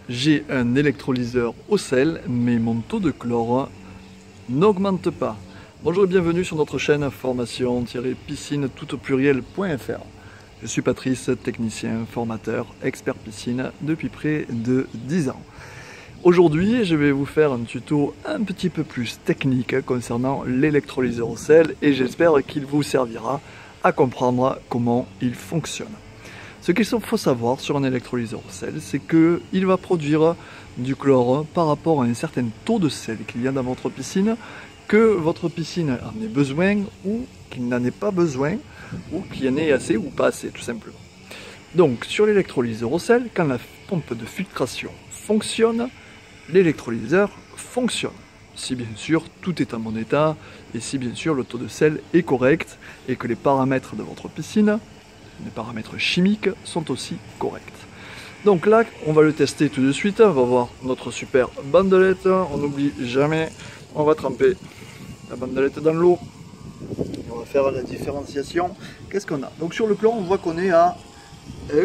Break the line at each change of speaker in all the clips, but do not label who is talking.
J'ai un électrolyseur au sel, mais mon taux de chlore n'augmente pas. Bonjour et bienvenue sur notre chaîne formation-piscine tout au pluriel.fr. Je suis Patrice, technicien, formateur, expert piscine depuis près de 10 ans. Aujourd'hui, je vais vous faire un tuto un petit peu plus technique concernant l'électrolyseur au sel et j'espère qu'il vous servira à comprendre comment il fonctionne. Ce qu'il faut savoir sur un électrolyseur au sel, c'est qu'il va produire du chlore par rapport à un certain taux de sel qu'il y a dans votre piscine, que votre piscine en ait besoin ou qu'il n'en ait pas besoin, ou qu'il y en ait assez ou pas assez tout simplement. Donc sur l'électrolyseur au sel, quand la pompe de filtration fonctionne, l'électrolyseur fonctionne. Si bien sûr tout est en bon état et si bien sûr le taux de sel est correct et que les paramètres de votre piscine, les paramètres chimiques, sont aussi corrects. Donc là, on va le tester tout de suite. On va voir notre super bandelette. On n'oublie jamais, on va tremper la bandelette dans l'eau. On va faire la différenciation. Qu'est-ce qu'on a? Donc sur le chlore, on voit qu'on est à 1.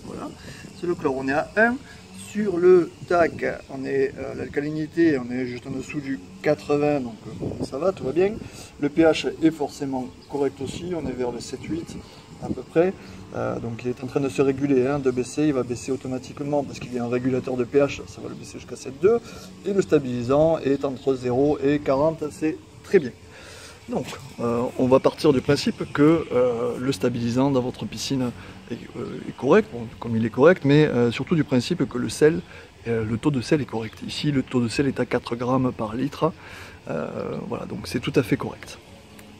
Voilà. Sur le chlore, on est à 1. Sur le TAC, on est l'alcalinité, on est juste en dessous du 80, donc ça va, tout va bien. Le pH est forcément correct aussi, on est vers le 7-8 à peu près. Donc il est en train de se réguler, de baisser, il va baisser automatiquement parce qu'il y a un régulateur de pH, ça va le baisser jusqu'à 7,2. Et le stabilisant est entre 0 et 40, c'est très bien. Donc, on va partir du principe que le stabilisant dans votre piscine est correct, bon, comme il est correct, mais surtout du principe que le sel, le taux de sel est correct. Ici, le taux de sel est à 4 grammes par litre, voilà, donc c'est tout à fait correct.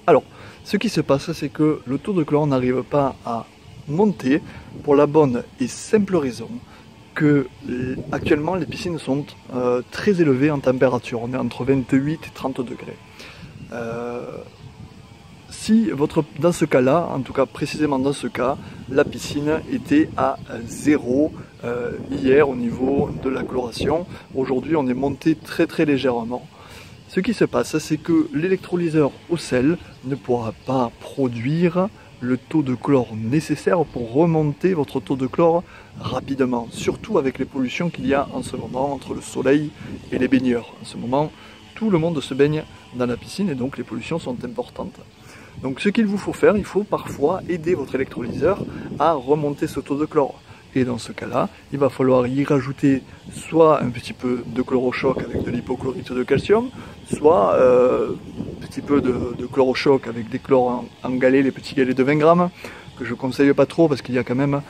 Alors, ce qui se passe, c'est que le taux de chlore n'arrive pas à monter pour la bonne et simple raison que actuellement les piscines sont très élevées en température, on est entre 28 et 30 degrés. Si dans ce cas-là, en tout cas précisément dans ce cas, la piscine était à 0 hier au niveau de la chloration, aujourd'hui on est monté très légèrement. Ce qui se passe, c'est que l'électrolyseur au sel ne pourra pas produire le taux de chlore nécessaire pour remonter votre taux de chlore rapidement, surtout avec les pollutions qu'il y a en ce moment entre le soleil et les baigneurs. En ce moment, tout le monde se baigne dans la piscine et donc les pollutions sont importantes. Donc ce qu'il vous faut faire, il faut parfois aider votre électrolyseur à remonter ce taux de chlore. Et dans ce cas-là, il va falloir y rajouter soit un petit peu de chlorochoc avec de l'hypochlorite de calcium, soit un petit peu de chlorochoc avec des chlores en galets, les petits galets de 20 grammes, que je ne conseille pas trop parce qu'il y a quand même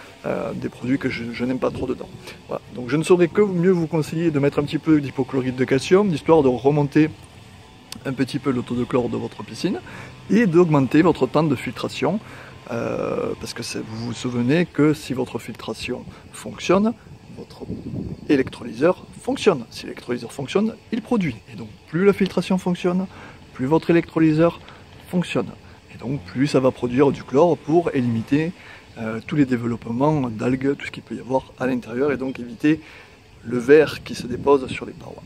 des produits que je n'aime pas trop dedans. Voilà. Donc je ne saurais que mieux vous conseiller de mettre un petit peu d'hypochlorite de calcium, histoire de remonter un petit peu le taux de chlore de votre piscine et d'augmenter votre temps de filtration. Parce que vous vous souvenez que si votre filtration fonctionne, votre électrolyseur fonctionne. Si l'électrolyseur fonctionne, il produit. Et donc plus la filtration fonctionne, plus votre électrolyseur fonctionne. Et donc plus ça va produire du chlore pour éliminer tous les développements d'algues, tout ce qu'il peut y avoir à l'intérieur, et donc éviter le verre qui se dépose sur les parois.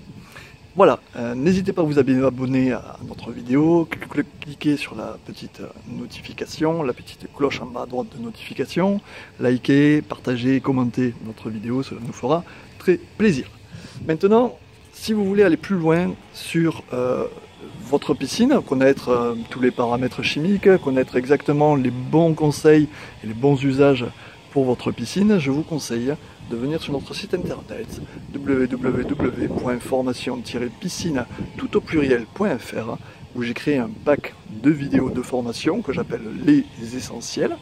Voilà, n'hésitez pas à vous abonner à notre vidéo, cliquez sur la petite notification, la petite cloche en bas à droite de notification, likez, partagez, commentez notre vidéo, cela nous fera très plaisir. Maintenant, si vous voulez aller plus loin sur votre piscine, connaître tous les paramètres chimiques, connaître exactement les bons conseils et les bons usages pour votre piscine, je vous conseille de venir sur notre site internet www.formation-piscine tout au pluriel.fr où j'ai créé un pack de vidéos de formation que j'appelle les essentiels.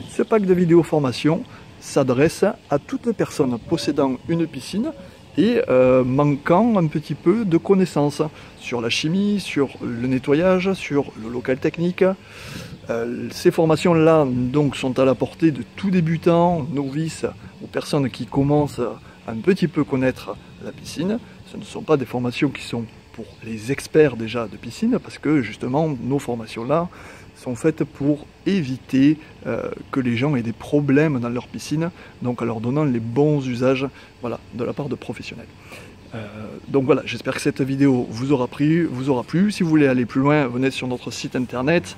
Ce pack de vidéos formation s'adresse à toutes les personnes possédant une piscine et manquant un petit peu de connaissances sur la chimie, sur le nettoyage, sur le local technique. Ces formations-là donc sont à la portée de tout débutant, novices ou personnes qui commencent à un petit peu connaître la piscine. Ce ne sont pas des formations qui sont pour les experts déjà de piscine, parce que justement nos formations-là sont faites pour éviter que les gens aient des problèmes dans leur piscine, donc en leur donnant les bons usages, voilà, de la part de professionnels. Donc voilà, j'espère que cette vidéo vous aura plu. Si vous voulez aller plus loin, venez sur notre site internet